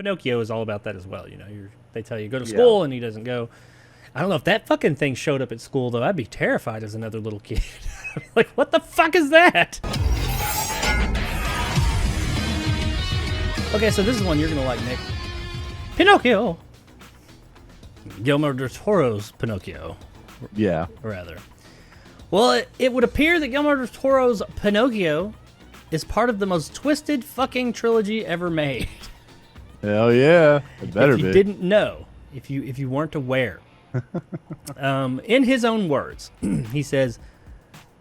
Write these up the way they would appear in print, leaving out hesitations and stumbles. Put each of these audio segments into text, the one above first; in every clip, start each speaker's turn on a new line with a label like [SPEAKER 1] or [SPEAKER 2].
[SPEAKER 1] Pinocchio is all about that as well. They tell you go to school and he doesn't go. I don't know if that fucking thing showed up at school though. I'd be terrified as another little kid. Like, what the fuck is that? Okay, so this is one you're gonna like, Nick. Pinocchio. Guillermo del Toro's Pinocchio.
[SPEAKER 2] Yeah.
[SPEAKER 1] Rather. Well, it would appear that Guillermo del Toro's Pinocchio is part of the most twisted fucking trilogy ever made.
[SPEAKER 2] Hell yeah. It better be.
[SPEAKER 1] If you didn't know, if you weren't aware. In his own words, he says,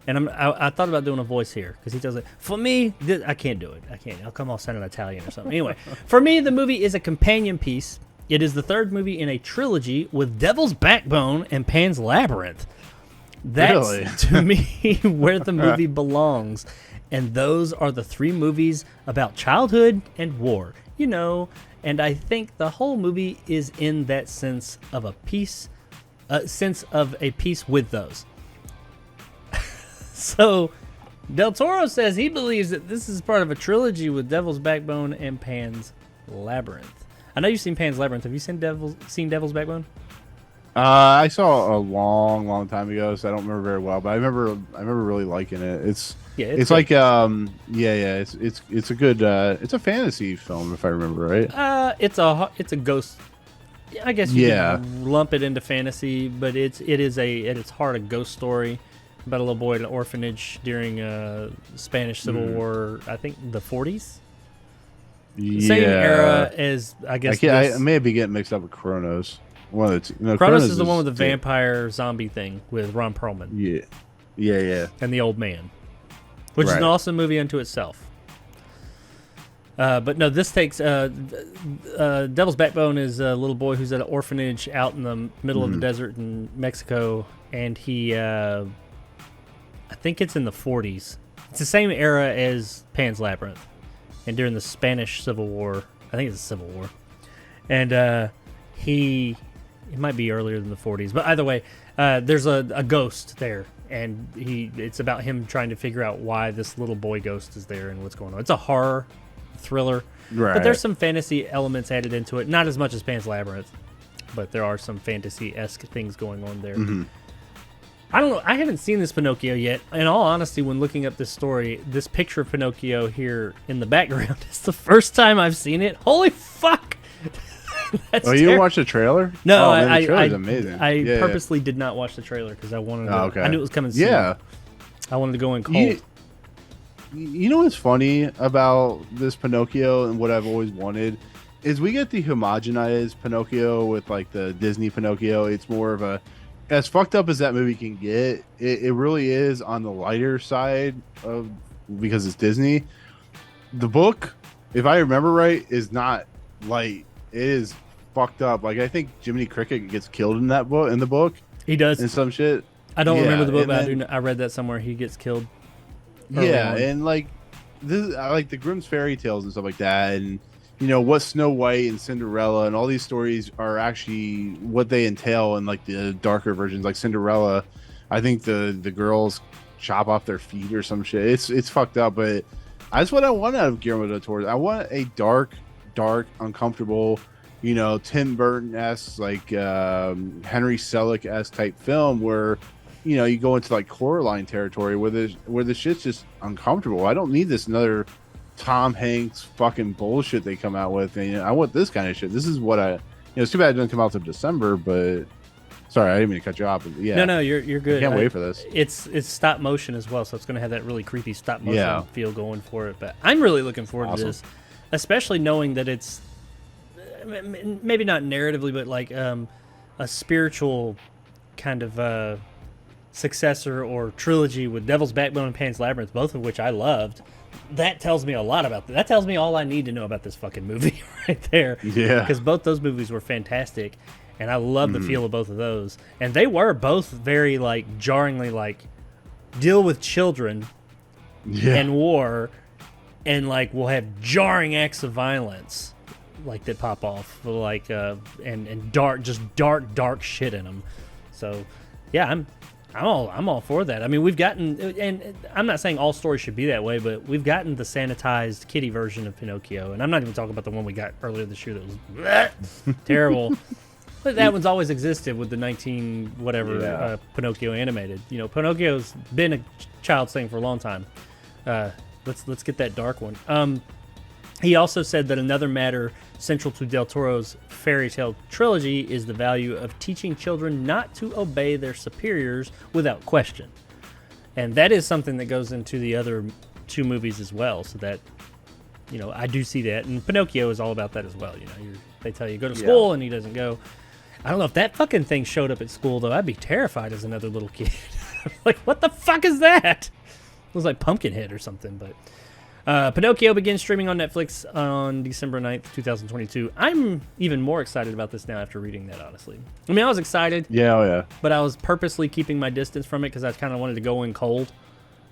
[SPEAKER 1] and I thought about doing a voice here because he does it. For me, I can't do it. I can't. I'll come off sounding Italian or something. Anyway, for me, the movie is a companion piece. It is the third movie in a trilogy with Devil's Backbone and Pan's Labyrinth. That's,
[SPEAKER 2] really?
[SPEAKER 1] to me, where the movie belongs. And those are the three movies about childhood and war. And I think the whole movie is in that sense of a piece with those. So, Del Toro says he believes that this is part of a trilogy with Devil's Backbone and Pan's Labyrinth. I know you've seen Pan's Labyrinth. Have you seen Devil's Backbone?
[SPEAKER 2] I saw a long time ago, so I don't remember very well. But I remember really liking it. It's like it's a good it's a fantasy film if I remember right.
[SPEAKER 1] It's a ghost. I guess you could lump it into fantasy, but it is at its heart a ghost story about a little boy at an orphanage during Spanish Civil War. I think the 40s.
[SPEAKER 2] Yeah.
[SPEAKER 1] Same era as I guess.
[SPEAKER 2] I may be getting mixed up with Chronos. One of the two. No,
[SPEAKER 1] Chronos is the one with the vampire zombie thing with Ron Perlman.
[SPEAKER 2] Yeah.
[SPEAKER 1] And the old man, which is an awesome movie unto itself. But no, this takes Devil's Backbone is a little boy who's at an orphanage out in the middle of the desert in Mexico, and he, I think it's in the 40s. It's the same era as Pan's Labyrinth, and during the Spanish Civil War, I think it's the Civil War, and it might be earlier than the 40s, but either way, there's a ghost there, and it's about him trying to figure out why this little boy ghost is there and what's going on. It's a horror thriller, but there's some fantasy elements added into it. Not as much as Pan's Labyrinth, but there are some fantasy-esque things going on there. I don't know. I haven't seen this Pinocchio yet. In all honesty, when looking up this story, this picture of Pinocchio here in the background is the first time I've seen it. Holy fuck!
[SPEAKER 2] You didn't watch the trailer?
[SPEAKER 1] No,
[SPEAKER 2] the trailer's amazing.
[SPEAKER 1] I purposely did not watch the trailer because I wanted to.
[SPEAKER 2] Okay.
[SPEAKER 1] I knew it was coming soon.
[SPEAKER 2] Yeah.
[SPEAKER 1] I wanted to go in cold.
[SPEAKER 2] You know what's funny about this Pinocchio and what I've always wanted is we get the homogenized Pinocchio with like the Disney Pinocchio. It's more of a, as fucked up as that movie can get, it really is on the lighter side of, because it's Disney. The book, if I remember right, is not light. It is fucked up. Like I think Jiminy Cricket gets killed in that book. In the book,
[SPEAKER 1] he does.
[SPEAKER 2] And some shit.
[SPEAKER 1] I don't remember the book, but I read that somewhere. He gets killed.
[SPEAKER 2] Yeah, and like this, I like the Grimm's fairy tales and stuff like that, and what Snow White and Cinderella and all these stories are actually what they entail in like the darker versions. Like Cinderella, I think the girls chop off their feet or some shit. It's fucked up, but that's what I want out of Guillermo del Toro. I want a dark, uncomfortable, Tim Burton-esque, like Henry Selick-esque type film where you go into like Coraline territory where the shit's just uncomfortable. I don't need this another Tom Hanks fucking bullshit they come out with. And I want this kind of shit. This is what it's too bad it doesn't come out till December, but sorry, I didn't mean to cut you off. But yeah.
[SPEAKER 1] No, you're good.
[SPEAKER 2] I can't wait for this.
[SPEAKER 1] It's stop motion as well, so it's going to have that really creepy stop motion feel going for it. But I'm really looking forward to this, especially knowing that it's maybe not narratively, but like a spiritual kind of successor or trilogy with Devil's Backbone and Pan's Labyrinth, both of which I loved. That tells me a lot about that. That tells me all I need to know about this fucking movie right there.
[SPEAKER 2] Yeah.
[SPEAKER 1] Because both those movies were fantastic, and I love the feel of both of those. And they were both very, like, jarringly, like, deal with children and war, and, like, we'll have jarring acts of violence, like, that pop off, like, and dark shit in them. So, yeah, I'm all for that. I mean, we've gotten, and I'm not saying all stories should be that way, but we've gotten the sanitized kiddie version of Pinocchio, and I'm not even talking about the one we got earlier this year that was bleh, terrible. But that one's always existed with the 19 whatever Pinocchio animated. You know, Pinocchio's been a child's thing for a long time. Let's get that dark one. He also said that another matter central to Del Toro's fairy tale trilogy is the value of teaching children not to obey their superiors without question. And that is something that goes into the other two movies as well. So that, you know, I do see that. And Pinocchio is all about that as well. You know, they tell you go to school and he doesn't go. I don't know if that fucking thing showed up at school, though. I'd be terrified as another little kid. Like, what the fuck is that? It was like Pumpkinhead or something, but... Pinocchio begins streaming on Netflix on December 9th, 2022. I'm even more excited about this now after reading that, honestly. I mean, I was excited.
[SPEAKER 2] Yeah.
[SPEAKER 1] But I was purposely keeping my distance from it because I kind of wanted to go in cold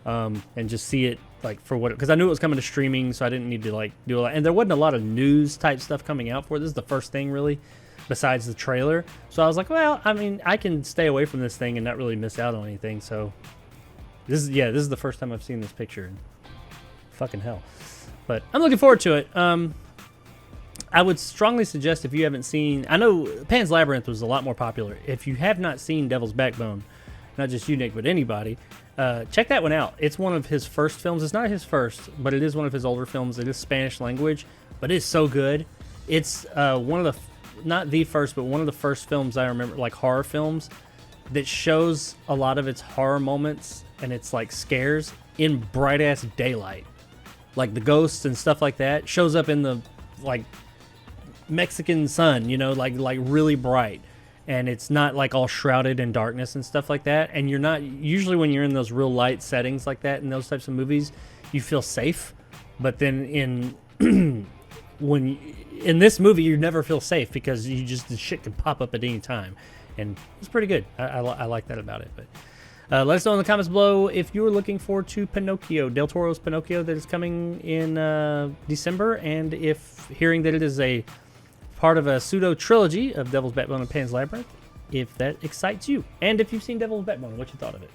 [SPEAKER 1] and just see it like for what... Because I knew it was coming to streaming, so I didn't need to like do a lot. And there wasn't a lot of news-type stuff coming out for it. This is the first thing, really, besides the trailer. So I was like, well, I mean, I can stay away from this thing and not really miss out on anything. So this is the first time I've seen this picture. Fucking hell. But I'm looking forward to it. I would strongly suggest if you haven't seen... I know Pan's Labyrinth was a lot more popular. If you have not seen Devil's Backbone, not just you, Nick, but anybody, check that one out. It's one of his first films. It's not his first, but it is one of his older films. It is Spanish language, but it's so good. It's one of the... Not the first, but one of the first films I remember, like horror films, that shows a lot of its horror moments and its like scares in bright-ass daylight. Like the ghosts and stuff like that shows up in the like Mexican sun, you know, like really bright, and it's not like all shrouded in darkness and stuff like that. And you're not usually when you're in those real light settings like that in those types of movies, you feel safe. But then in this movie, you never feel safe because the shit can pop up at any time, and it's pretty good. I like that about it, but. Let us know in the comments below if you are looking forward to Pinocchio, Del Toro's Pinocchio that is coming in December, and if hearing that it is a part of a pseudo-trilogy of Devil's Backbone and Pan's Labyrinth, if that excites you. And if you've seen Devil's Backbone, what you thought of it.